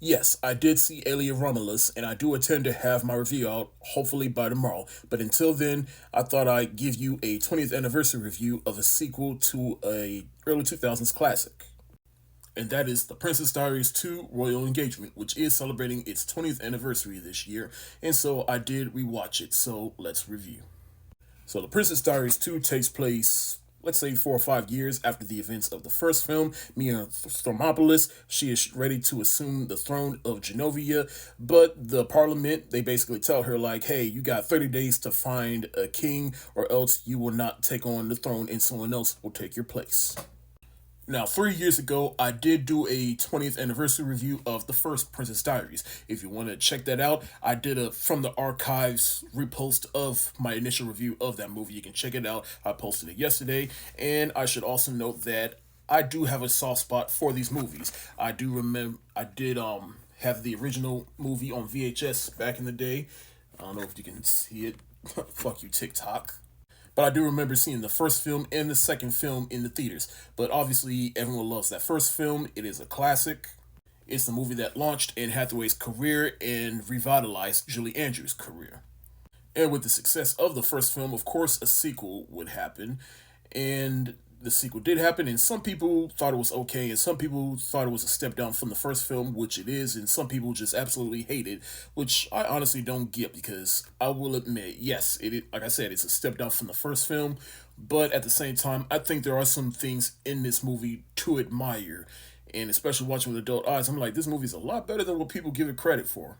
Yes, I did see Alien Romulus, and I do intend to have my review out hopefully by tomorrow. But until then, I thought I'd give you a 20th anniversary review of a sequel to a early 2000s classic. And that is The Princess Diaries 2 Royal Engagement, which is celebrating its 20th anniversary this year. And so I did rewatch it, so let's review. So The Princess Diaries 2 takes place, let's say, 4 or 5 years after the events of the first film. Mia Thermopolis, she is ready to assume the throne of Genovia, but the parliament, they basically tell her, like, hey, you got 30 days to find a king, or else you will not take on the throne and someone else will take your place. Now, 3 years ago, I did do a 20th anniversary review of the first Princess Diaries. If you want to check that out, I did a from the archives repost of my initial review of that movie. You can check it out. I posted it yesterday. And I should also note that I do have a soft spot for these movies. I do remember, I did have the original movie on VHS back in the day. I don't know if you can see it. Fuck you, TikTok. But I do remember seeing the first film and the second film in the theaters. But obviously, everyone loves that first film. It is a classic. It's the movie that launched Anne Hathaway's career and revitalized Julie Andrews' career. And with the success of the first film, of course, a sequel would happen. And the sequel did happen, and some people thought it was okay, and some people thought it was a step down from the first film, which it is, and some people just absolutely hate it, which I honestly don't get because I will admit, yes, like I said, it's a step down from the first film, but at the same time, I think there are some things in this movie to admire, and especially watching with adult eyes, I'm like, this movie's a lot better than what people give it credit for.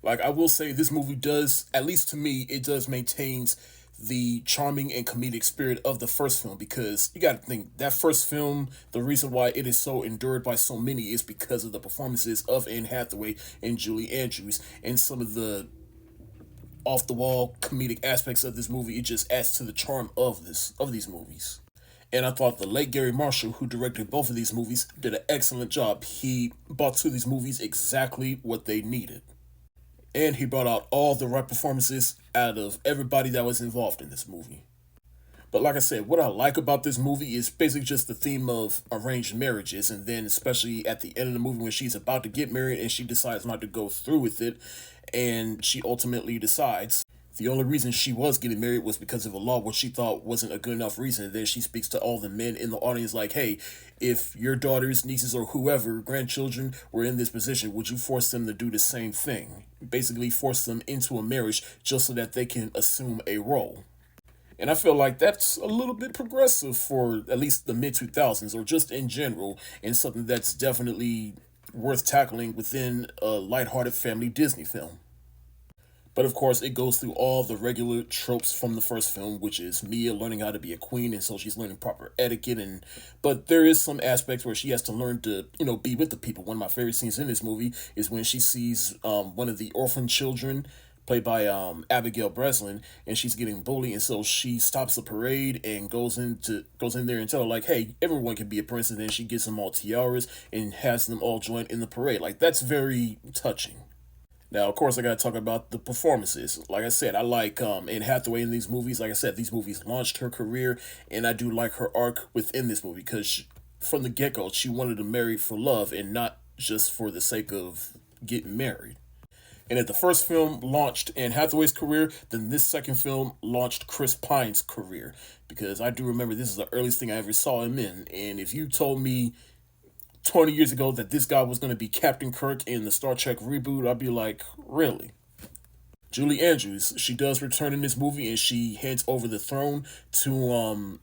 Like, I will say this movie does, at least to me, it does maintains the charming and comedic spirit of the first film, because you got to think that first film, the reason why it is so endured by so many is because of the performances of Anne Hathaway and Julie Andrews, and some of the off the wall comedic aspects of this movie. It just adds to the charm of these movies. And I thought the late Gary Marshall, who directed both of these movies, did an excellent job. He brought to these movies exactly what they needed, and he brought out all the right performances out of everybody that was involved in this movie. But like I said, what I like about this movie is basically just the theme of arranged marriages, and then especially at the end of the movie when she's about to get married and she decides not to go through with it, and she ultimately decides the only reason she was getting married was because of a law, which she thought wasn't a good enough reason. And then she speaks to all the men in the audience like, hey, if your daughters, nieces, or whoever, grandchildren, were in this position, would you force them to do the same thing? Basically force them into a marriage just so that they can assume a role. And I feel like that's a little bit progressive for at least the mid 2000s, or just in general, and something that's definitely worth tackling within a lighthearted family Disney film. But of course, it goes through all the regular tropes from the first film, which is Mia learning how to be a queen, and so she's learning proper etiquette. And but there is some aspects where she has to learn to, be with the people. One of my favorite scenes in this movie is when she sees one of the orphan children, played by Abigail Breslin, and she's getting bullied, and so she stops the parade and goes in there and tell her like, hey, everyone can be a prince, and then she gets them all tiaras and has them all join in the parade. Like, that's very touching. Now, of course, I gotta talk about the performances. Like I said, I like Anne Hathaway in these movies. Like I said, these movies launched her career, and I do like her arc within this movie because from the get go, she wanted to marry for love and not just for the sake of getting married. And if the first film launched Anne Hathaway's career, then this second film launched Chris Pine's career. Because I do remember this is the earliest thing I ever saw him in. And if you told me 20 years ago that this guy was going to be Captain Kirk in the Star Trek reboot, I'd be like, really? Julie Andrews, she does return in this movie, and she hands over the throne to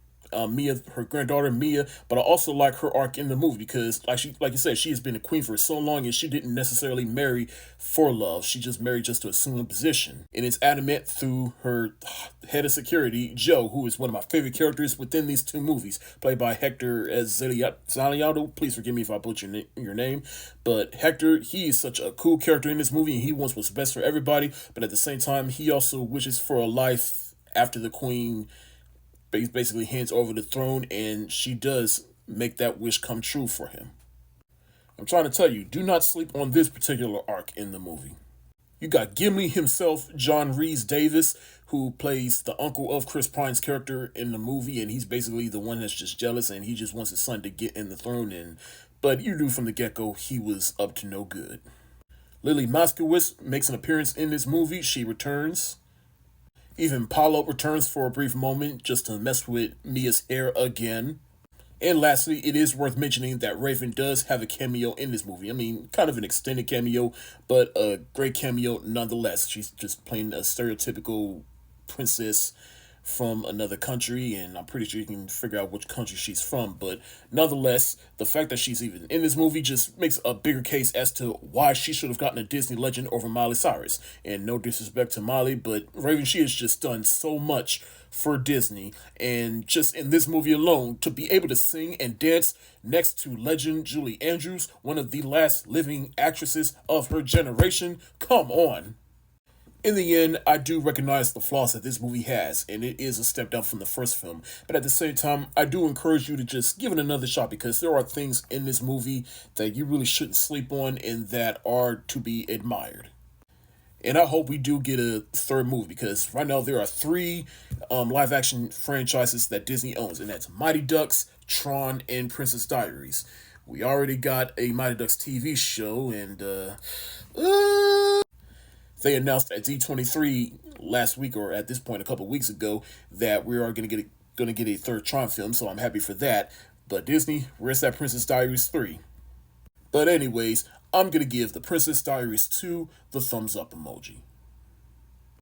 Mia, her granddaughter Mia. But I also like her arc in the movie because, like you said, she has been a queen for so long, and she didn't necessarily marry for love. She just married just to assume a position, and it's adamant through her head of security, Joe, who is one of my favorite characters within these two movies, played by Hector Zaliado. Please forgive me if I butcher your name, but Hector, he is such a cool character in this movie, and he wants what's best for everybody. But at the same time, he also wishes for a life after the queen basically hands over the throne, and she does make that wish come true for him. I'm trying to tell you, do not sleep on this particular arc in the movie. You got Gimli himself, John Rhys Davis, who plays the uncle of Chris Pine's character in the movie, and he's basically the one that's just jealous, and he just wants his son to get in the throne, but you knew from the get-go he was up to no good. Lily Moskowitz makes an appearance in this movie. She returns. Even Paulo returns for a brief moment just to mess with Mia's hair again. And lastly, it is worth mentioning that Raven does have a cameo in this movie. I mean, kind of an extended cameo, but a great cameo nonetheless. She's just playing a stereotypical princess from another country, and I'm pretty sure you can figure out which country she's from. But nonetheless, the fact that she's even in this movie just makes a bigger case as to why she should have gotten a Disney legend over Miley Cyrus. And no disrespect to Miley, but Raven, she has just done so much for Disney. And just in this movie alone, to be able to sing and dance next to legend Julie Andrews, one of the last living actresses of her generation, come on. In the end, I do recognize the flaws that this movie has, and it is a step down from the first film. But at the same time, I do encourage you to just give it another shot because there are things in this movie that you really shouldn't sleep on and that are to be admired. And I hope we do get a third movie because right now there are three live action franchises that Disney owns, and that's Mighty Ducks, Tron, and Princess Diaries. We already got a Mighty Ducks TV show, and they announced at D23 last week, or at this point a couple weeks ago, that we are gonna get a third Tron film. So I'm happy for that. But Disney, where's that Princess Diaries 3? But anyways, I'm gonna give the Princess Diaries 2 the thumbs up emoji.